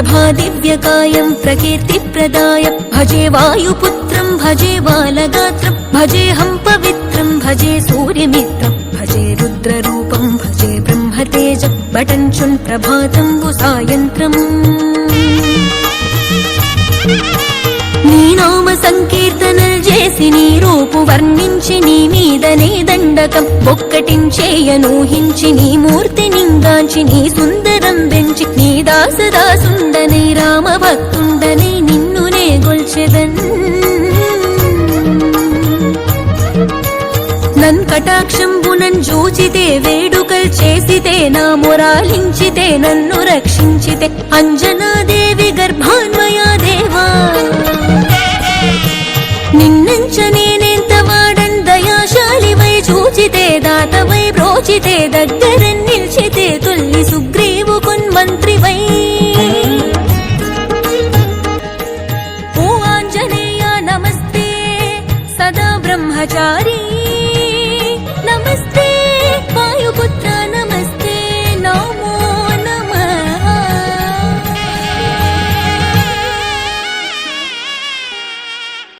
प्रभा दिव्यकायं प्रकीर्तिप्रदाय भजे वायुपुत्रं भजे बालगात्रं भजेऽहं पवित्रं भजे सूर्यमित्रं भजे रुद्ररूपं भजे ब्रह्मतेज बटञ्चुन् प्रभातं सायन्त्रम् నీ నామ సంకీర్తనలు చేసి నీ రూపు వర్ణించి నీ మీదనే దండకం ఒక్కటించేయనూహించి నీ మూర్తి నింగాంచి నీ సుందరం పెంచి నీ దాసదాసుండని రామ భక్తుండని నిన్నునే గొల్చెదన్ నన్ కటాక్షంబునన్ జూచితే వేడుకల్ చేసితే నా మొరాలించితే నన్ను రక్షించితే అంజనాదేవి గర్భాన్వయా దేవా నిన్నంచ నేనెంత వాడన్ దయాశాలివై చూచితే దాతవై బ్రోచితే దగ్గర నిల్చితే తుల్లి సుగ్రీవు కొన్మంత్రివై ఓ ఆంజనేయ నమస్తే సదా బ్రహ్మచారి